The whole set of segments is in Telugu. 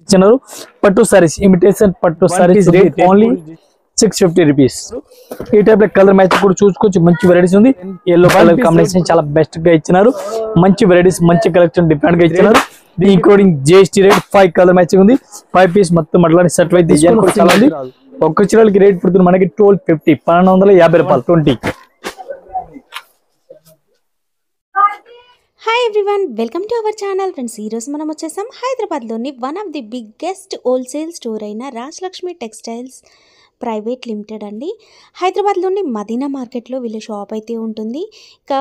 ఇచ్చినారు. పట్టు సారీస్, ఇమిటేషన్ పట్టు సారీస్ రేట్ ఓన్లీ 650 రూపీస్. ఈ టైప్ లో కలర్ మ్యాచ్ కూడా చూసుకోవచ్చు. మంచి వెరైటీస్ ఉంది. ఎల్లో కలర్ కాంబినేషన్ చాలా బెస్ట్ గా ఇచ్చినారు. మంచి వెరైటీస్, మంచి కలెక్షన్ డిఫరెంట్ గా ఇచ్చినారు. Including GST rate 5 colour matching ఉంది. 5 పీస్ మొత్తం అట్లాంటి సెట్ అయితే చాలా ఉంది. ఒక్క చీరలకి రేట్ పడుతుంది మనకి 1250, 1250 రూపాయలు 20. Hi everyone, welcome to our channel. Friends, ఈరోజు మనం వచ్చేసాం హైదరాబాద్లోని one of the biggest wholesale store అయిన రాజలక్ష్మి టెక్స్టైల్స్ ప్రైవేట్ లిమిటెడ్ అండి. హైదరాబాద్లోని మదీనా మార్కెట్లో వీళ్ళ షాప్ అయితే ఉంటుంది. ఇక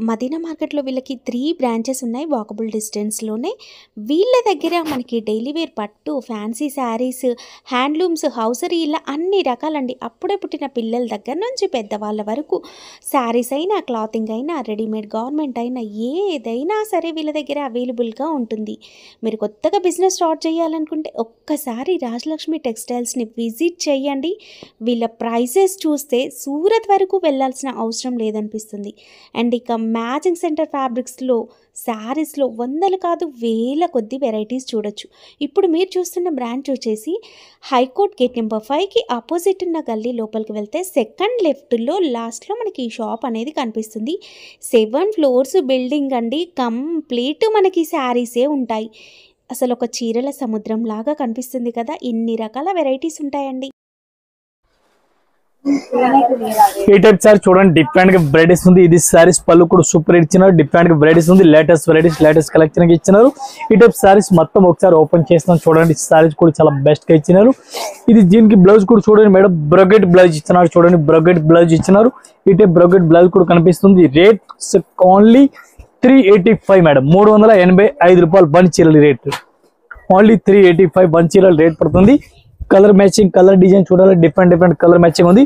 మదీనా మార్కెట్లో వీళ్ళకి 3 బ్రాంచెస్ ఉన్నాయి వాకబుల్ డిస్టెన్స్లోనే. వీళ్ళ దగ్గర మనకి డైలీ వేర్ పట్టు, ఫ్యాన్సీ శారీస్, హ్యాండ్లూమ్స్, హౌసరీ ఇలా అన్ని రకాలండి. అప్పుడే పుట్టిన పిల్లల దగ్గర నుంచి పెద్దవాళ్ళ వరకు శారీస్ అయినా, క్లాతింగ్ అయినా, రెడీమేడ్ గార్మెంట్ అయినా ఏదైనా సరే వీళ్ళ దగ్గర అవైలబుల్గా ఉంటుంది. మీరు కొత్తగా బిజినెస్ స్టార్ట్ చేయాలనుకుంటే ఒక్కసారి రాజలక్ష్మి టెక్స్టైల్స్ని విజిట్ చేయండి. వీళ్ళ ప్రైసెస్ చూస్తే సూరత్ వరకు వెళ్ళాల్సిన అవసరం లేదనిపిస్తుంది. అండ్ ఇక మ్యాచింగ్ సెంటర్ ఫ్యాబ్రిక్స్లో, శారీస్లో వందలు కాదు వేల కొద్ది వెరైటీస్ చూడొచ్చు. ఇప్పుడు మీరు చూస్తున్న బ్రాంచ్ వచ్చేసి హైకోర్ట్ గేట్ నెంబర్ 5కి ఆపోజిట్ ఉన్న గల్లీ లోపలికి వెళ్తే సెకండ్ లెఫ్ట్లో లాస్ట్లో మనకి ఈ షాప్ అనేది కనిపిస్తుంది. 7 ఫ్లోర్స్ బిల్డింగ్ అండి. కంప్లీట్ మనకి శారీసే ఉంటాయి. అసలు ఒక చీరల సముద్రం లాగా కనిపిస్తుంది కదా, ఇన్ని రకాల వెరైటీస్ ఉంటాయండి. ఈ టైప్ సారీ చూడండి, డిఫరెంట్ గా వెరైటీస్ ఉంది. ఇది సారీస్ పళ్ళు కూడా సూపర్ ఇచ్చినారు. డిఫరెంట్ గా వెరైటీస్ ఉంది. లేటెస్ట్ వెరైటీస్, లేటెస్ట్ కలెక్షన్ గా ఇచ్చినారు. ఈ టైప్ సారీస్ మొత్తం ఒకసారి ఓపెన్ చేస్తున్నాం చూడండి. సారీస్ కూడా చాలా బెస్ట్ గా ఇచ్చినారు. ఇది దీనికి బ్లౌజ్ కూడా చూడండి మేడం, బ్రొకెట్ బ్లౌజ్ ఇచ్చినారు. చూడండి, బ్రొకెట్ బ్లౌజ్ ఇచ్చినారు. ఈ టైప్ బ్రొకెట్ బ్లౌజ్ కూడా కనిపిస్తుంది. రేట్ ఓన్లీ 385 మేడం, 385 రూపాయలు వన్ చీరల రేట్. ఓన్లీ 385 వన్ చీరల రేట్ పడుతుంది. కలర్ మ్యాచింగ్, కలర్ డిజైన్ చూడాలి. డిఫరెంట్ కలర్ మ్యాచింగ్ ఉంది.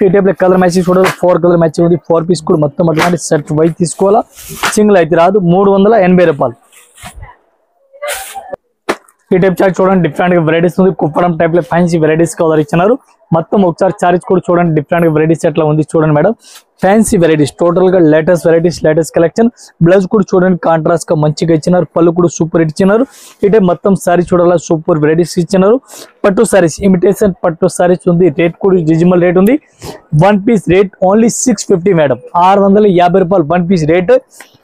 ఈ టైప్ లో కలర్ మ్యాచింగ్ చూడాలి. 4 కలర్ మ్యాచింగ్ ఉంది. 4 పీస్ కూడా మొత్తం అట్లాంటి సెట్ వైజ్ తీసుకోవాలా. సింగిల్ అయితే రాదు. 380 రూపాయలు. ఈ టైప్ చార్ట్ చూడండి, డిఫరెంట్ గా వెరైటీస్ ఉంది. కుప్పడం టైప్ లో ఫ్యాన్సీ వెరైటీస్ కలర్ ఇచ్చినారు. మొత్తం ఒకసారి చార్జ్ కూడా చూడండి, డిఫరెంట్ గా వెరైటీస్ ఎట్లా ఉంది చూడండి మేడం. ఫ్యాన్సీ వెరైటీస్, టోటల్ గా latest varieties, latest collection. Blouse కూడా చూడండి, కాంట్రాస్ట్ గా మంచిగా ఇచ్చినారు. పళ్ళు కూడా సూపర్ ఇచ్చినారు. ఇటే మొత్తం సారీ చూడాలా, సూపర్ వెరైటీస్ ఇచ్చినారు. పట్టు సారీస్, ఇమిటేషన్ పట్టు సారీస్ ఉంది. రేట్ కూడా రిజనబుల్ రేట్ ఉంది. One piece rate only 650 madam, 650 రూపాయలు వన్ పీస్ రేట్.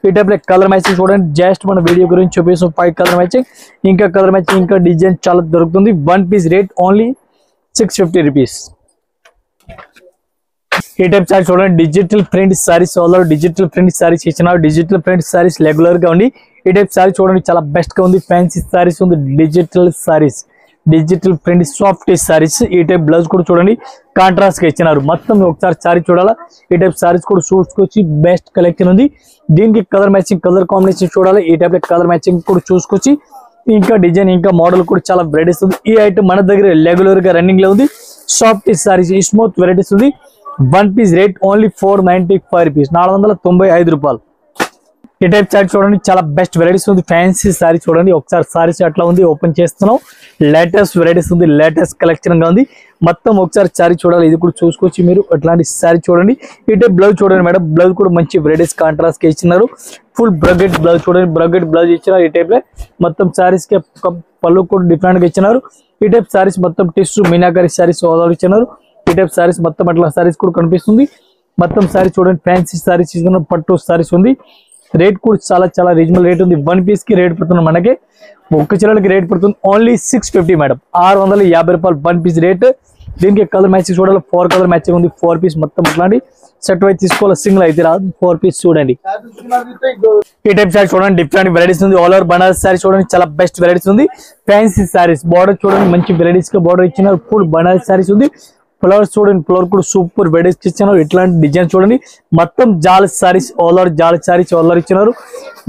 ఈ టైప్ లో కలర్ మ్యాచింగ్ చూడండి. జస్ట్ మన వీడియో గురించి చూపిస్తాం 5 కలర్ మ్యాచింగ్. ఇంకా కలర్ మ్యాచింగ్, ఇంకా డిజైన్ చాలా దొరుకుతుంది. One piece rate only 650 rupees. ఈ టైప్ సారీ చూడండి, digital print saris, digital print saris ఇచ్చినారు. డిజిటల్ ప్రింట్ సారీస్ రెగ్యులర్ గా ఉంది. ఈ టైప్ సారీ చూడండి, చాలా బెస్ట్ గా ఉంది. ఫ్యాన్సీ సారీస్ ఉంది. Digital saris, digital print soft saris. ఈ టైప్ బ్లౌజ్ కూడా చూడండి, కాంట్రాస్ట్ గా ఇచ్చినారు. మొత్తం ఒకసారి సారీ చూడాలా. ఈ టైప్ సారీస్ కూడా చూసుకొచ్చి బెస్ట్ కలెక్షన్ ఉంది. దీనికి కలర్ మ్యాచింగ్, కలర్ కాంబినేషన్ చూడాలి. ఈ టైప్ కలర్ మ్యాచింగ్ కూడా చూసుకొచ్చి ఇంకా డిజైన్, ఇంకా మోడల్ కూడా చాలా వెరైటీస్ ఉంది. ఈ ఐటమ్ మన దగ్గర రెగ్యులర్ గా రన్నింగ్ లో ఉంది. సాఫ్ట్ సారీస్, స్మూత్ వెరైటీస్ ఉంది. One piece rate only 495 rupees, 495 రూపాయలు. ఈ టైప్ చార్ట్ చూడండి, చాలా బెస్ట్ వెరైటీస్ ఉంది. ఫ్యాన్సీ సారీ చూడండి, ఒకసారి సారీస్ అట్లా ఉంది. ఓపెన్ చేస్తున్నాం. లేటెస్ట్ వెరైటీస్ ఉంది, లేటెస్ట్ కలెక్షన్ గా ఉంది. మొత్తం ఒకసారి సారీ చూడాలి. ఇది కూడా చూసుకోవచ్చు మీరు. అట్లాంటి సారీ చూడండి. ఈ టైప్ బ్లౌజ్ చూడండి మేడం, బ్లౌజ్ కూడా మంచి వెరైటీస్ కాంట్రాస్ట్ గా ఇచ్చినారు. ఫుల్ బ్రొకెట్ బ్లౌజ్ చూడండి, బ్రొకెట్ బ్లౌజ్ ఇచ్చినారు. ఈ టైప్ లో మొత్తం సారీస్ కి పళ్ళు కూడా డిఫరెంట్ గా ఇచ్చినారు. ఈ టైప్ సారీస్ మొత్తం టిష్యూ మీనాకరీ సారీస్ ఇచ్చినారు. ఈ టైప్ సారీస్ మొత్తం అట్లా సారీస్ కూడా కనిపిస్తుంది. మొత్తం సారీ చూడండి, ఫ్యాన్సీ సారీస్ ఇస్తున్నారు. పట్టు సారీస్ ఉంది. రేట్ కూడా చాలా రీజనబుల్ రేట్ ఉంది. వన్ పీస్ కి రేట్ పడుతుంది మనకి, ఒక్క చీరలకి రేట్ పడుతుంది ఓన్లీ 650 మేడం, 650 రూపాయలు వన్ పీస్ రేట్. దీనికి కలర్ మ్యాచింగ్ చూడాలి. 4 కలర్ మ్యాచింగ్ ఉంది. 4 పీస్ మొత్తం అట్లాంటి సెట్ వైజ్ తీసుకోవాలి. సింగిల్ అయితే రాదు. 4 పీస్ చూడండి. ఈ టైప్ సారీ చూడండి, డిఫరెంట్ వెరైటీస్ ఉంది. ఆల్ ఓవర్ బనారస్ సారీ చూడండి, చాలా బెస్ట్ వెరైటీస్ ఉంది. ఫ్యాన్సీ సారీస్, బార్డర్ చూడండి, మంచి వెరైటీస్ గా బార్డర్ ఇచ్చినారు. ఫుల్ బనారస్ సారీస్ ఉంది. ఫ్లవర్స్ చూడండి, ఫ్లవర్ కూడా సూపర్ వెరైటీస్ ఇచ్చినారు. ఇట్లాంటి డిజైన్ చూడండి. మొత్తం జాల్ సారీస్, ఆల్ ఓవర్ జాల్ సారీస్ ఆల్ ఓవర్ ఇచ్చినారు.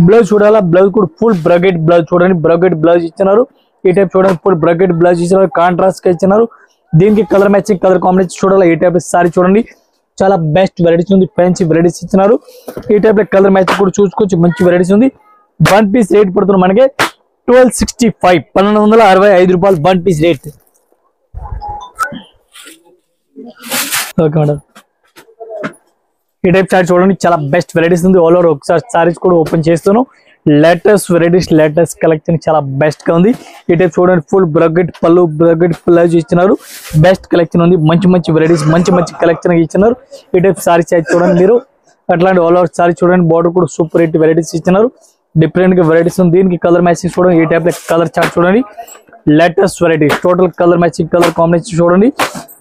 బ్లౌజ్ చూడాలా, బ్లౌజ్ కూడా ఫుల్ బ్రొకెట్ బ్లౌజ్ చూడండి, బ్రొకెట్ బ్లౌజ్ ఇచ్చినారు. ఈ టైప్ చూడండి, ఫుల్ బ్రొకెట్ బ్లౌజ్ ఇచ్చినారు. కాంట్రాస్ట్ గా ఇచ్చినారు. దీనికి కలర్ మ్యాచింగ్, కలర్ కాంబినేషన్ చూడాలి. ఈ టైప్ సారీ చూడండి, చాలా బెస్ట్ వెరైటీస్ ఉంది. ఫ్యాన్సీ వెరైటీస్ ఇచ్చినారు. ఈ టైప్ లో కలర్ మ్యాచింగ్ కూడా చూసుకోవచ్చు, మంచి వెరైటీస్ ఉంది. వన్ పీస్ రేట్ పడుతుంది మనకి 1265, 1265 రూపాయలు one piece rate. Okay madam. ఈ టైప్ సారీ చూడండి, చాలా బెస్ట్ వెరైటీస్ ఉంది. ఆల్ ఓవర్ ఒకసారి సారీస్ కూడా ఓపెన్ చేస్తాను. లేటెస్ట్ వెరైటీస్ లేటెస్ట్ కలెక్షన్ చాలా బెస్ట్ గా ఉంది. ఈ టైప్ చూడండి ఫుల్ బ్రగెట్ పళ్ళు బ్రగెట్ ప్లౌజ్ ఇచ్చినారు. బెస్ట్ కలెక్షన్ ఉంది. మంచి మంచి వెరైటీస్ మంచి మంచి కలెక్షన్ ఇచ్చినారు. ఈ టైప్ సారీ చూడండి మీరు అట్లాంటి ఆల్ ఓవర్ సారీ చూడండి. బార్డర్ కూడా సూపర్ హిట్ వెరైటీస్ ఇచ్చినారు. డిఫరెంట్ గా వెరైటీస్ ఉంది. దీనికి కలర్ మ్యాచింగ్ చూడండి. ఈ టైప్ కలర్ చార్ట్ చూడండి. Latest varieties total colour matching colour combination చూడండి.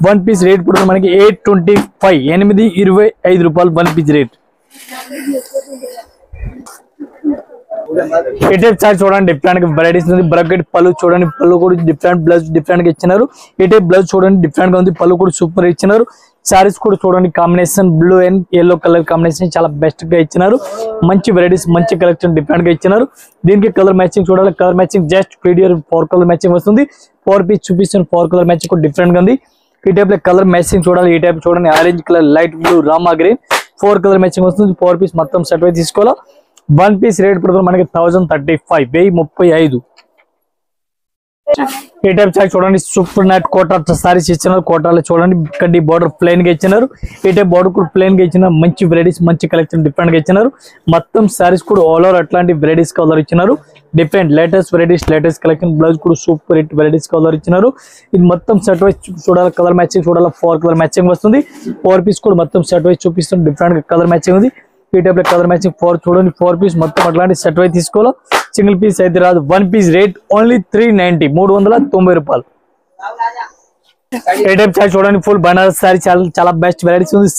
వన్ పీస్ రేట్ పడుతుంది మనకి 825 825 రూపాయలు వన్ పీస్ రేట్. ఈ టైప్ చార్ట్ చూడండి. డిఫరెంట్ గా వెరైటీస్ ఉంది. బ్రకెట్ పళ్ళు చూడండి. పళ్ళు కూడా డిఫరెంట్ బ్లౌజ్ డిఫరెంట్ గా ఇచ్చినారు. ఈ టైప్ బ్లౌజ్ చూడండి డిఫరెంట్ గా ఉంది. పళ్ళు కూడా సూపర్ ఇచ్చినారు. సారీస్ కూడా చూడండి combination blue and yellow colour combination చాలా బెస్ట్ గా ఇచ్చినారు. మంచి వెరైటీస్ మంచి కలెక్షన్ డిఫరెంట్ గా ఇచ్చినారు. దీనికి కలర్ మ్యాచింగ్ చూడాలి. కలర్ మ్యాచింగ్ జస్ట్ పీడియర్ 4 కలర్ మ్యాచింగ్ వస్తుంది. 4 పీస్ చూపిస్తాను. 4 కలర్ మ్యాచింగ్ కూడా డిఫరెంట్ గా ఉంది. ఈ టైప్ లో కలర్ మ్యాచింగ్ చూడాలి. ఈ టైప్ చూడండి orange colour light blue Rama green 4 colour matching వస్తుంది. 4 పీస్ మొత్తం సెట్ అయితే తీసుకోవాలా. వన్ పీస్ రేట్ పడుతుంది మనకి 1035 1035. ఈ టైప్ చార్ట్ చూడండి. సూపర్ నెట్ కోటా సారీస్ ఇచ్చినారు. కోటాలో చూడండి కడ్డీ బార్డర్ ప్లెయిన్ గా ఇచ్చినారు. ఈ టైప్ బార్డర్ కూడా ప్లెయిన్ గా ఇచ్చినారు. మంచి వెరైటీస్ మంచి కలెక్షన్ డిఫరెంట్ గా ఇచ్చినారు. మొత్తం సారీస్ కూడా ఆల్ ఓవర్ అట్లాంటి వెరైటీస్ కలర్ ఇచ్చినారు. Different latest varieties latest collection blouse కూడా సూపర్ హిట్ వెరైటీస్ కలర్ ఇచ్చినారు. ఇది మొత్తం సెట్ వైజ్ చూడాలి. కలర్ మ్యాచింగ్ చూడాలి. 4 కలర్ మ్యాచింగ్ వస్తుంది. 4 పీస్ కూడా మొత్తం సెట్ వైజ్ చూపిస్తుంది. డిఫరెంట్ గా కలర్ మ్యాచింగ్ ఉంది. ఈ టైప్ లో కలర్ మ్యాచింగ్ 4 చూడండి. 4 పీస్ మొత్తం అట్లాంటి సెట్ వైజ్ తీసుకోవాలి. సింగిల్ పీస్ అయితే రాదు. వన్ పీస్ రేట్ ఓన్లీ 390 390 రూపాయలు. ఏ టైప్ చారీ చూడండి. ఫుల్ బనారస్ సారీ చాలా బెస్ట్ వెరైటీస్ ఉంది.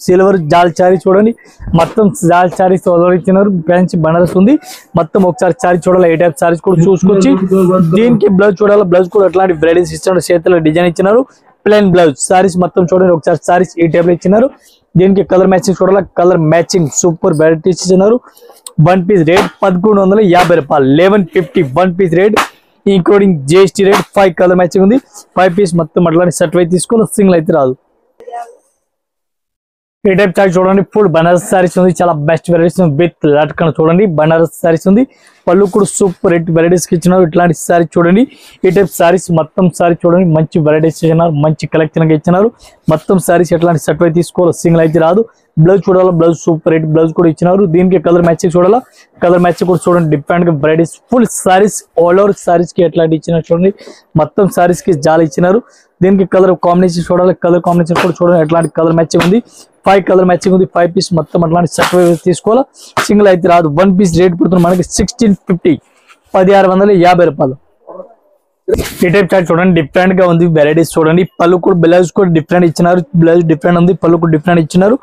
సిల్వర్ జాల్ చారీ చూడండి. మొత్తం జాల్ చారీ ఇచ్చినారు. ఫ్యాన్సీ బనారస్ ఉంది. మొత్తం ఒకసారి చారీ చూడాలి. ఏ టైప్ సారీస్ కూడా చూసుకొచ్చి దీనికి బ్లౌజ్ చూడాలి. బ్లౌజ్ కూడా అట్లాంటి వెరైటీస్ ఇచ్చినారు. చేతిలో డిజైన్ ఇచ్చినారు. ప్లెయిన్ బ్లౌజ్ సారీస్ మొత్తం చూడండి. ఒకసారి సారీస్ ఈ టైప్ లో ఇచ్చినారు. దీనికి కలర్ మ్యాచింగ్ చూడాలి. కలర్ మ్యాచింగ్ సూపర్ వెరైటీస్ ఇచ్చినారు. వన్ పీస్ రేట్ 1150 రూపాయలు 1150 one piece rate including GST rate. 5 colour matching ఉంది. 5 పీస్ మొత్తం అట్లాంటి సెట్ అయితే తీసుకుని సింగిల్ అయితే రాదు. ఈ టైప్ చార్ట్ చూడండి. ఫుల్ బనారస్ సారీస్ ఉంది. చాలా బెస్ట్ వెరైటీస్ విత్ లట్కన్ చూడండి. బనారస్ సారీస్ ఉంది. పళ్ళు కూడా సూపర్ హిట్ వెరైటీస్ ఇచ్చినారు. ఇట్లాంటి సారీ చూడండి. ఈ టైప్ సారీస్ మొత్తం సారీ చూడండి. మంచి వెరైటీస్ ఇచ్చినారు. మంచి కలెక్షన్ గా ఇచ్చినారు. మొత్తం సారీస్ ఎట్లాంటి సెట్ అయితే తీసుకోవాలి. సింగిల్ అయితే రాదు. బ్లౌజ్ చూడాలి. బ్లౌజ్ సూపర్ హిట్ బ్లౌజ్ కూడా ఇచ్చినారు. దీనికి కలర్ మ్యాచింగ్ చూడాలా. కలర్ మ్యాచింగ్ కూడా చూడండి. డిఫరెంట్ గా varieties full saris all over saris కి ఎట్లాంటి ఇచ్చినారు చూడండి. మొత్తం సారీస్ కి జాలి ఇచ్చినారు. దీనికి కలర్ కాంబినేషన్ చూడాలి. కలర్ కాంబినేషన్ కూడా చూడండి. ఎట్లాంటి కలర్ మ్యాచింగ్ ఉంది. 5 కలర్ మ్యాచింగ్ ఉంది. 5 పీస్ మొత్తం అట్లాంటి సెట్ తీసుకోవాలా. సింగిల్ అయితే రాదు. వన్ పీస్ రేట్ పడుతుంది మనకి 1650 1650 రూపాయలు. ఈ టైప్ చార్ట్ చూడండి. డిఫరెంట్ గా ఉంది వెరైటీస్ చూడండి. పళ్ళు కూడా బ్లౌజ్ కూడా డిఫరెంట్ ఇచ్చినారు. బ్లౌజ్ డిఫరెంట్ ఉంది. పళ్ళు కూడా డిఫరెంట్ ఇచ్చినారు.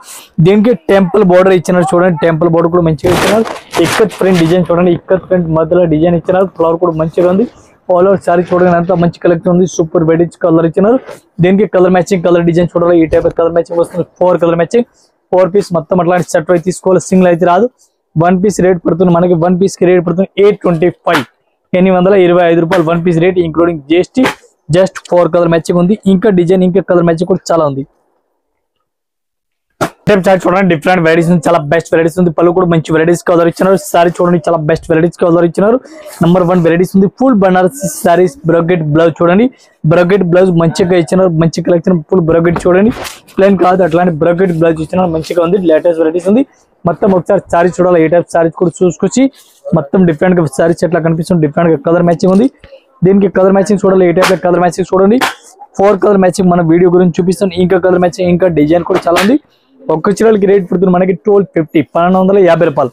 దీనికి టెంపుల్ బోర్డర్ ఇచ్చినారు చూడండి. టెంపుల్ బోర్డర్ కూడా మంచిగా ఇచ్చినారు. ఇక్కత్ ప్రింట్ డిజైన్ చూడండి. ఇక్కత్ ప్రింట్ మధ్యలో డిజైన్ ఇచ్చినారు. ఫ్లవర్ కూడా మంచిగా ఉంది. ఆల్ ఓవర్ సారీ చూడండి. అంతా మంచి కలెక్షన్ ఉంది. సూపర్ వెరైటీస్ కలర్ ఇచ్చినారు. దీనికి కలర్ మ్యాచింగ్ కలర్ డిజైన్ చూడాలి. ఈ టైప్ కలర్ మ్యాచింగ్ వస్తుంది. 4 కలర్ మ్యాచింగ్ 4 పీస్ మొత్తం అట్లాంటి సెట్ అయితే తీసుకోవాలి. సింగిల్ అయితే రాదు. వన్ పీస్ రేట్ పడుతుంది మనకి. వన్ పీస్ కి రేట్ పడుతుంది 825 825 రూపాయలు one piece rate including GST. Just 4 colour matching ఉంది. ఇంకా డిజైన్ ఇంకా కలర్ మ్యాచింగ్ కూడా చాలా ఉంది. టైప్ చార్ట్ చూడండి. డిఫరెంట్ వెరైటీస్ ఉంది. చాలా బెస్ట్ వెరైటీస్ ఉంది. పళ్ళు కూడా మంచి వెరైటీస్ కలర్ ఇచ్చినారు. సారీ చూడండి. చాలా బెస్ట్ వెరైటీస్ కలర్ ఇచ్చినారు. నంబర్ 1 వెరైటీస్ ఉంది. ఫుల్ బనారస్ సారీస్ బ్రగెట్ బ్లౌజ్ చూడండి. బ్రగెట్ బ్లౌజ్ మంచిగా ఇచ్చినారు. మంచి కలెక్షన్ ఫుల్ బ్రగెట్ చూడండి. ప్లెయిన్ కాదు అట్లాంటి బ్రగెట్ బ్లౌజ్ ఇచ్చినారు. మంచిగా ఉంది. లేటెస్ట్ వెరైటీస్ ఉంది. మొత్తం ఒకసారి సారీ చూడాలి. ఏ టైప్ సారీస్ కూడా చూసుకొచ్చి మొత్తం డిఫరెంట్ గా సారీస్ ఎట్లా కనిపిస్తుంది. డిఫరెంట్ గా కలర్ మ్యాచింగ్ ఉంది. దీనికి కలర్ మ్యాచింగ్ చూడాలి. ఏ టైప్ కలర్ మ్యాచింగ్ చూడండి. 4 కలర్ మ్యాచింగ్ మన వీడియో గురించి చూపిస్తాను. ఇంకా కలర్ మ్యాచింగ్ ఇంకా డిజైన్ కూడా చాలా ఉంది. ఒక్క చీరలకి రేట్ పడుతుంది మనకి 1250 1250 రూపాయలు.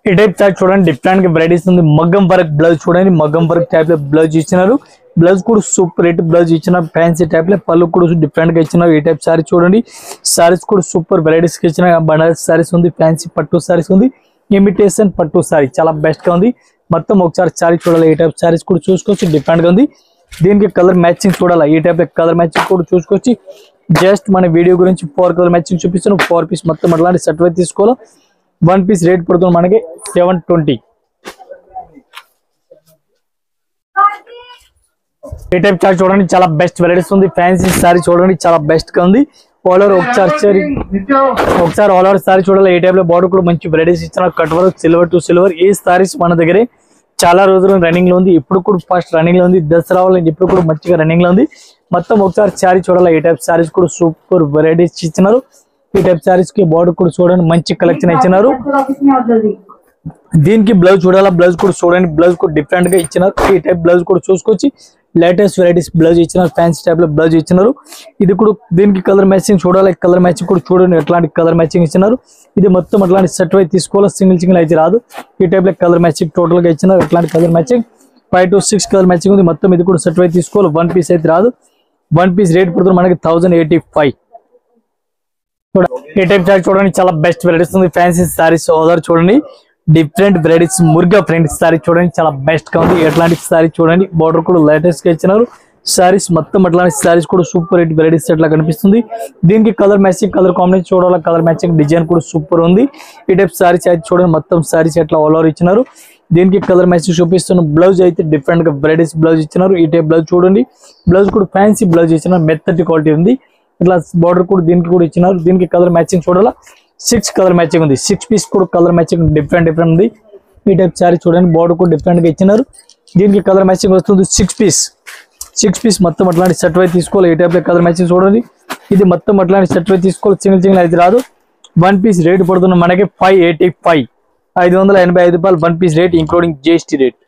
ఈ టైప్ చార్ట్ చూడండి. డిఫరెంట్ గా వెరైటీస్ ఉంది. మగ్గం వర్క్ బ్లౌజ్ చూడండి. మగ్గం వర్క్ టైప్ లో బ్లౌజ్ ఇచ్చినారు. బ్లౌజ్ కూడా సూపర్ రేట్ బ్లౌజ్ ఇచ్చిన ఫ్యాన్సీ టైప్ లో పళ్ళు కూడా డిఫరెంట్ గా ఇచ్చినారు. ఈ టైప్ సారీ చూడండి. సారీస్ కూడా సూపర్ వెరైటీస్ ఇచ్చిన బనారస్ సారీస్ ఉంది. ఫ్యాన్సీ పట్టు సారీస్ ఉంది. ఇమిటేషన్ పట్టు సారీ చాలా బెస్ట్ గా ఉంది. మొత్తం ఒకసారి సారీ చూడాలి. ఈ టైప్ సారీస్ కూడా చూసుకోవచ్చు. డిఫరెంట్ గా ఉంది. దీనికి కలర్ మ్యాచింగ్ చూడాలి. ఈ టైప్ కలర్ మ్యాచింగ్ కూడా చూసుకోవచ్చు. జస్ట్ మన వీడియో గురించి 4 కలర్ మ్యాచింగ్ చూపిస్తాను. 4 పీస్ మొత్తం అట్లాంటి సెట్ అయితే తీసుకోవాలి. వన్ పీస్ రేట్ పడుతుంది మనకి 720. ఈ టైప్ చార్ట్ చూడండి. చాలా బెస్ట్ వెరైటీస్ ఉంది. ఫ్యాన్సీ సారీ చూడండి. చాలా బెస్ట్ గా ఉంది. ఆల్ ఓవర్ ఒకసారి ఆల్ ఓవర్ సారీ చూడాలి. ఈ టైప్ లో బార్డర్ కూడా మంచి వెరైటీస్ ఇచ్చిన cut work silver to silver. ఈ సారీస్ మన దగ్గరే చాలా రోజులు రన్నింగ్ లో ఉంది. ఇప్పుడు కూడా ఫస్ట్ రన్నింగ్ లో ఉంది. దసరా వాళ్ళని ఇప్పుడు కూడా మంచిగా రన్నింగ్ లో ఉంది. మొత్తం ఒకసారి సారీ చూడాలి. ఈ టైప్ సారీస్ కూడా సూపర్ వెరైటీస్ ఇచ్చినారు. ఈ టైప్ సారీస్ కి బార్డర్ కూడా చూడండి. మంచి కలెక్షన్ ఇచ్చినారు. దీనికి బ్లౌజ్ చూడాలా, బ్లౌజ్ కూడా చూడండి, బ్లౌజ్ కూడా డిఫరెంట్ గా ఇచ్చినారు. ఈ టైప్ బ్లౌజ్ కూడా చూసుకొచ్చి లేటెస్ట్ వెరైటీస్ బ్లౌజ్ ఇచ్చినారు, ఫ్యాన్సీ టైప్ లో బ్లౌజ్ ఇచ్చినారు. ఇది కూడా దీనికి కలర్ మ్యాచింగ్ చూడాలి, కలర్ మ్యాచింగ్ కూడా చూడండి ఎట్లాంటి కలర్ మ్యాచింగ్ ఇచ్చినారు. ఇది మొత్తం అట్లాంటి సెట్ వైజ్ తీసుకోవాలి, సింగిల్ అయితే రాదు. ఈ టైప్ లో కలర్ మ్యాచింగ్ టోటల్ గా ఇచ్చినారు. ఎట్లాంటి colour matching 5 to 6 colour matching ఉంది మొత్తం. ఇది కూడా సెట్ వైజ్ తీసుకోవాలి, వన్ పీస్ అయితే రాదు. వన్ పీస్ రేట్ పడుతుంది మనకి 1085. ఈ టైప్ సారీ చూడండి, చాలా బెస్ట్ వెరైటీస్ ఉంది. ఫ్యాన్సీ సారీస్ ఓదర్ చూడండి, different varieties Muruga print sorry చూడండి, చాలా బెస్ట్ గా ఉంది. ఎట్లాంటి సారీ చూడండి, బార్డర్ కూడా లేటెస్ట్ గా ఇచ్చినారు. సారీస్ మొత్తం అట్లాంటి సారీస్ కూడా సూపర్ హిట్ వెరైటీస్ ఎట్లా కనిపిస్తుంది. దీనికి కలర్ మ్యాచింగ్, కలర్ కాంబినేషన్ చూడాలి, కలర్ మ్యాచింగ్ డిజైన్ కూడా సూపర్ ఉంది. ఈ టైప్ సారీస్ అయితే చూడండి, మొత్తం సారీస్ ఎట్లా ఆల్ ఓవర్ ఇచ్చినారు. దీనికి కలర్ మ్యాచింగ్ చూపిస్తున్న బ్లౌజ్ అయితే డిఫరెంట్ గా వెరైటీస్ బ్లౌజ్ ఇచ్చినారు. ఈ టైప్ బ్లౌజ్ చూడండి, బ్లౌజ్ కూడా ఫ్యాన్సీ బ్లౌజ్ ఇచ్చినారు, మెత్తటి క్వాలిటీ ఉంది. ఇట్లా బార్డర్ కూడా దీనికి కూడా ఇచ్చినారు. దీనికి కలర్ మ్యాచింగ్ చూడాలా, 6 కలర్ మ్యాచింగ్ ఉంది. 6 పీస్ కూడా కలర్ మ్యాచింగ్ డిఫరెంట్ ఉంది. ఈ టైప్ సారీ చూడండి, బార్డర్ కూడా డిఫరెంట్ గా ఇచ్చినారు. దీనికి కలర్ మ్యాచింగ్ వస్తుంది 6 పీస్ మొత్తం అట్లాంటి సెట్ వైజ్ తీసుకోవాలి. ఈ టైప్ లో కలర్ మ్యాచింగ్ చూడండి, ఇది మొత్తం అట్లాంటి సెట్ వైజ్ తీసుకోవాలి, సింగిల్ అయితే రాదు. వన్ పీస్ రేట్ పడుతున్న మనకి 585, 585 రూపాయలు one piece rate, including GST rate.